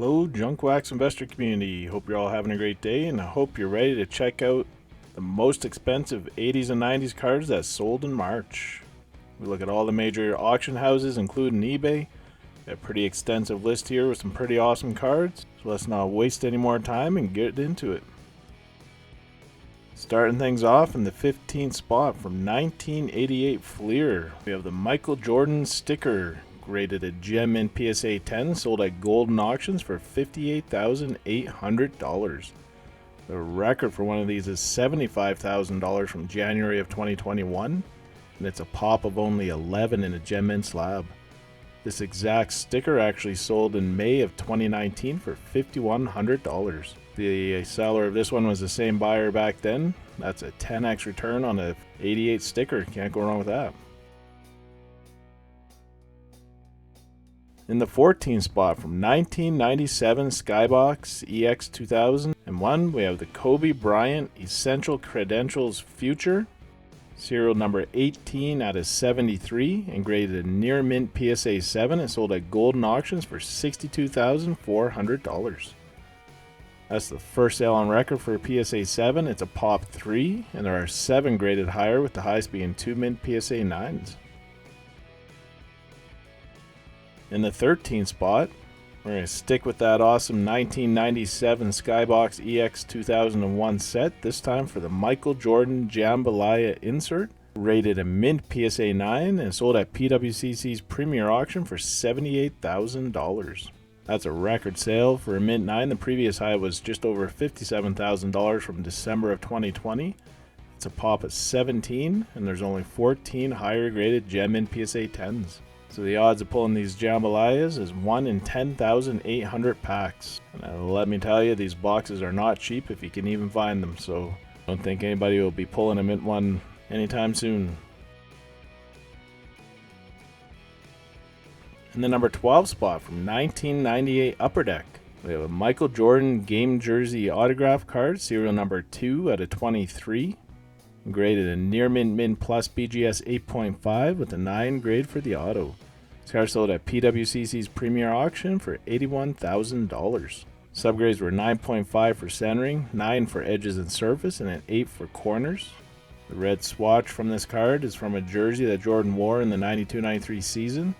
Hello, Junk Wax investor community. Hope you're all having a great day, and I hope you're ready to check out the most expensive 80s and 90s cards that sold in March. We look at all the major auction houses, including eBay. Got a pretty extensive list here with some pretty awesome cards, so let's not waste any more time and get into it. Starting things off in the 15th spot from 1988 Fleer, we have the Michael Jordan sticker, rated a gem in PSA 10, sold at Goldin Auctions for $58,800. The record for one of these is $75,000 from January of 2021, and it's a pop of only 11 in a gem mint slab. This exact sticker actually sold in May of 2019 for $5,100. The seller of this one was the same buyer back then. That's a 10x return on a 88 sticker. Can't go wrong with that. In the 14th spot from 1997 Skybox EX 2001, we have the Kobe Bryant Essential Credentials Future, serial number 18 out of 73, and graded a near mint PSA 7 and sold at Goldin Auctions for $62,400. That's the first sale on record for a PSA 7. It's a pop 3, and there are 7 graded higher, with the highest being 2 mint PSA 9s. In the 13th spot, we're going to stick with that awesome 1997 Skybox EX 2001 set, this time for the Michael Jordan Jambalaya insert, rated a mint PSA 9 and sold at pwcc's premier auction for $78,000. That's a record sale for a mint 9. The previous high was just over $57,000 from December of 2020. It's a pop of 17, and there's only 14 higher graded gem mint PSA 10s. So the odds of pulling these jambalayas is 1 in 10,800 packs. And let me tell you, these boxes are not cheap if you can even find them, so I don't think anybody will be pulling a mint one anytime soon. In the number 12 spot from 1998 Upper Deck, we have a Michael Jordan game jersey autograph card, serial number 2 out of 23. Graded a near mint plus BGS 8.5 with a 9 grade for the auto. This card sold at pwcc's premier auction for $81,000. Subgrades were 9.5 for centering, 9 for edges and surface, and an 8 for corners. The red swatch from this card is from a jersey that Jordan wore in the 92-93 season.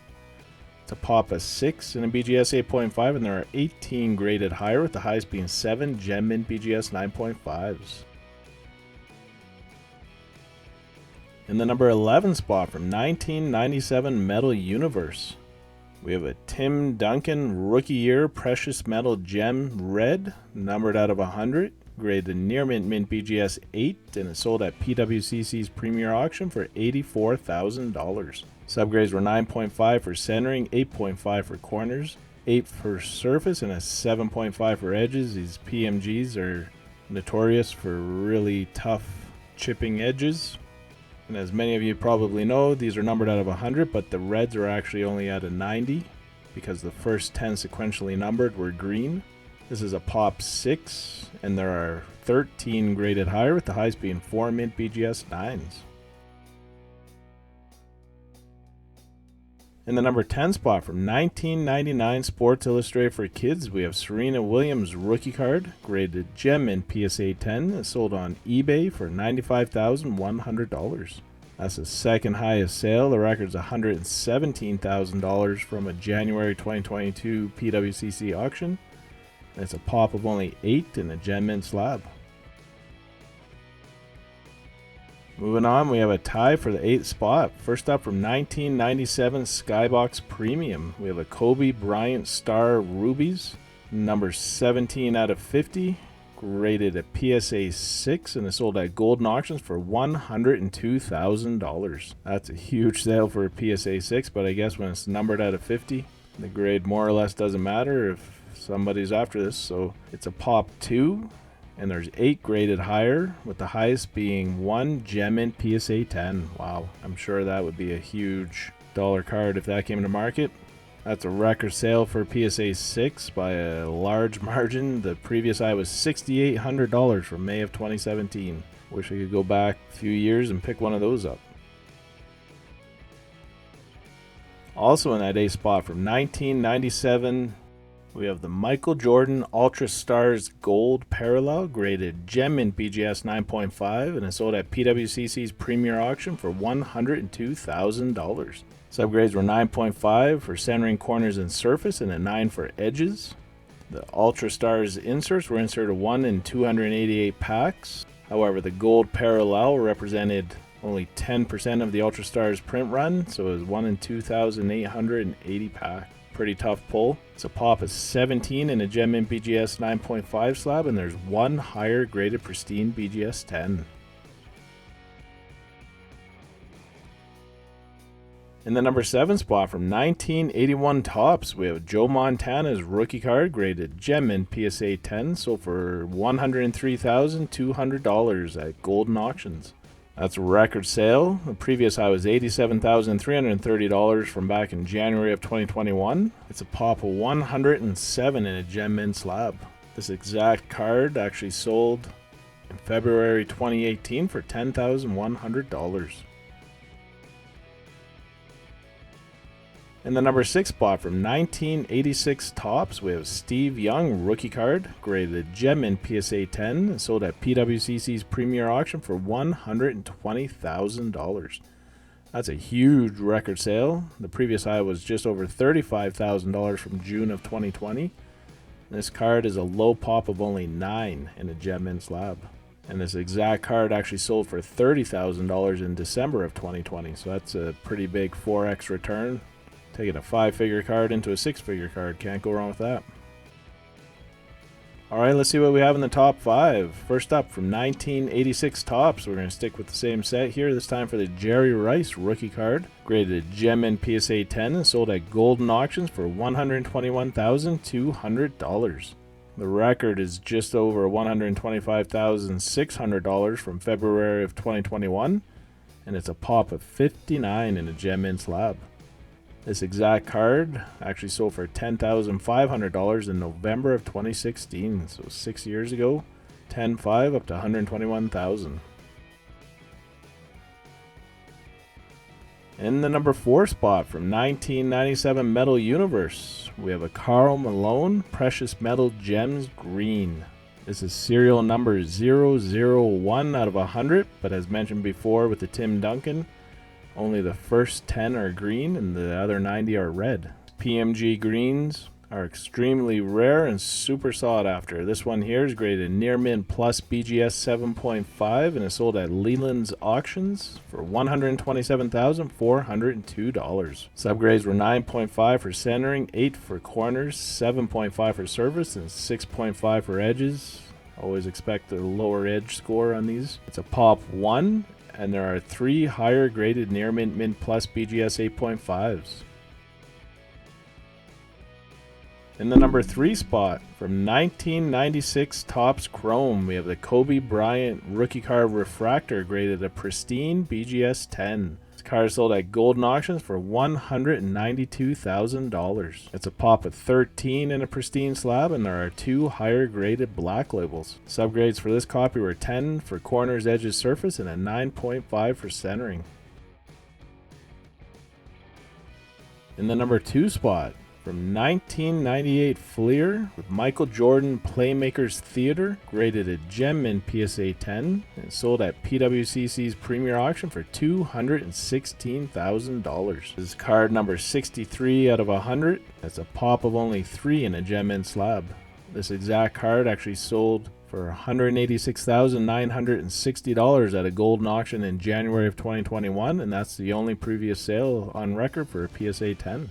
It's a pop of 6 and a BGS 8.5, and there are 18 graded higher, with the highest being 7 gem mint BGS 9.5s. In the number 11 spot from 1997 Metal Universe, we have a Tim Duncan Rookie Year Precious Metal Gem Red, numbered out of 100, graded near mint BGS 8, and is sold at pwcc's premier auction for $84,000. Subgrades were 9.5 for centering, 8.5 for corners, 8 for surface, and a 7.5 for edges. These PMGs are notorious for really tough chipping edges. And as many of you probably know, these are numbered out of 100, but the reds are actually only out of 90 because the first 10 sequentially numbered were green. This is a pop 6, and there are 13 graded higher, with the highest being 4 mint BGS 9s. In the number 10 spot from 1999 Sports Illustrated for Kids, we have Serena Williams rookie card, graded gem in PSA 10, and sold on eBay for $95,100. That's the second highest sale. The record's $117,000 from a January 2022 PWCC auction. And it's a pop of only 8 in a gem mint slab. Moving on, we have a tie for the 8th spot. First up from 1997 Skybox Premium, we have a Kobe Bryant Star Rubies, number 17 out of 50, graded a PSA 6, and is sold at Goldin Auctions for $102,000. That's a huge sale for a PSA 6, but I guess when it's numbered out of 50, the grade more or less doesn't matter if somebody's after this. So it's a pop 2. And there's 8 graded higher, with the highest being 1 gem mint PSA 10. Wow, I'm sure that would be a huge dollar card if that came to market. That's a record sale for PSA 6 by a large margin. The previous high was $6,800 from May of 2017. Wish I could go back a few years and pick one of those up. Also in that A spot from 1997 We have the Michael Jordan Ultra Stars Gold Parallel graded gem mint BGS 9.5 and is sold at pwcc's premier auction for $102,000. Subgrades were 9.5 for centering, corners, and surface, and a 9 for edges. The Ultra Stars inserts were inserted 1 in 288 packs. However, the Gold Parallel represented only 10% of the Ultra Stars print run, so it was 1 in 2,880 packs. Pretty tough pull. It's a pop of 17 in a gem mint BGS 9.5 slab, and there's one higher graded pristine BGS 10. In the number 7 spot from 1981 Topps, we have Joe Montana's rookie card graded gem mint PSA 10, sold for $103,200 at Goldin Auctions. That's a record sale. The previous high was $87,330 from back in January of 2021. It's a pop of 107 in a gem mint slab. This exact card actually sold in February 2018 for $10,100. In the number 6 spot from 1986 Topps, we have Steve Young rookie card, graded gem mint PSA 10, and sold at pwcc's premier auction for $120,000. That's a huge record sale. The previous high was just over $35,000 from June of 2020. This card is a low pop of only 9 in a gem mint slab. And this exact card actually sold for $30,000 in December of 2020, so that's a pretty big 4x return. Taking a 5-figure card into a 6-figure card. Can't go wrong with that. Alright, let's see what we have in the top 5. First up, from 1986 Topps, we're going to stick with the same set here, this time for the Jerry Rice rookie card. Graded gem mint PSA 10 and sold at Goldin Auctions for $121,200. The record is just over $125,600 from February of 2021, and it's a pop of 59 in a gem mint slab. This exact card actually sold for $10,500 in November of 2016, so 6 years ago. 10.5 up to $121,000. In the number 4 spot from 1997 Metal Universe, we have a Karl Malone Precious Metal Gems Green. This is serial number 001 out of 100, but as mentioned before with the Tim Duncan, only the first 10 are green and the other 90 are red. PMG greens are extremely rare and super sought after. This one here is graded near mint plus BGS 7.5 and is sold at Wheatland Auctions for $127,402. Subgrades were 9.5 for centering, 8 for corners, 7.5 for surface, and 6.5 for edges. Always expect a lower edge score on these. It's a pop 1. And there are 3 higher graded near mint plus BGS 8.5s. In the number 3 spot, from 1996 Topps Chrome, we have the Kobe Bryant rookie card refractor graded a pristine BGS 10. This card is sold at Goldin Auctions for $192,000. It's a pop of 13 in a pristine slab, and there are 2 higher graded black labels. Subgrades for this copy were 10 for corners, edges, surface, and a 9.5 for centering. In the number 2 spot, from 1998 Fleer with Michael Jordan Playmakers Theater, graded a gem mint PSA 10 and sold at pwcc's premier auction for $216,000. This is card number 63 out of 100. That's a pop of only 3 in a gem mint slab. This exact card actually sold for $186,960 at a Goldin auction in January of 2021, and that's the only previous sale on record for a PSA 10.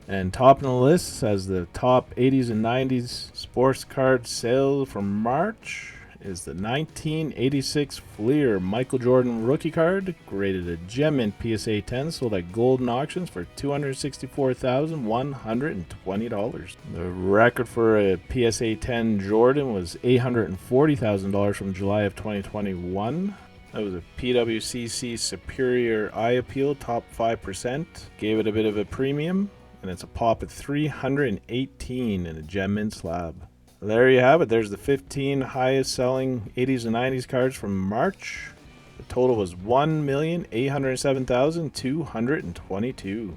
And top in the list as the top 80s and 90s sports card sale from March is the 1986 Fleer Michael Jordan rookie card, graded a gem mint PSA 10, sold at Goldin Auctions for $264,120. The record for a PSA 10 Jordan was $840,000 from July of 2021. That was a PwCC Superior Eye Appeal, top 5%. Gave it a bit of a premium. And it's a pop at 318 in a gem mint slab. There you have it. There's the 15 highest selling 80s and 90s cards from March. The total was 1,807,222.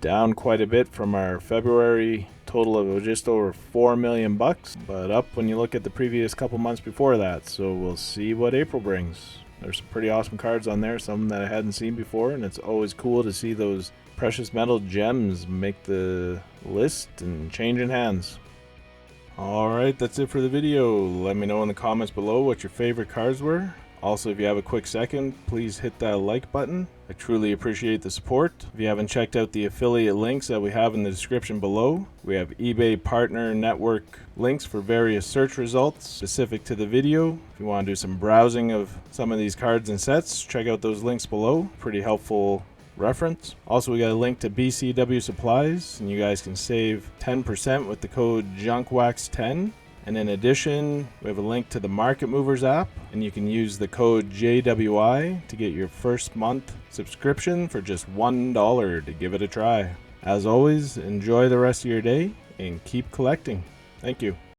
Down quite a bit from our February total of just over 4 million bucks, but up when you look at the previous couple months before that. So we'll see what April brings. There's some pretty awesome cards on there, some that I hadn't seen before, and it's always cool to see those precious metal gems make the list and change in hands. Alright, that's it for the video. Let me know in the comments below what your favorite cards were. Also, if you have a quick second, please hit that like button. I truly appreciate the support. If you haven't checked out the affiliate links that we have in the description below, we have eBay partner network links for various search results specific to the video. If you want to do some browsing of some of these cards and sets, check out those links below. Pretty helpful reference. Also, we got a link to BCW Supplies, and you guys can save 10% with the code JUNKWAX10. And in addition, we have a link to the Market Movers app, and you can use the code JWI to get your first month subscription for just $1 to give it a try. As always, enjoy the rest of your day and keep collecting. Thank you.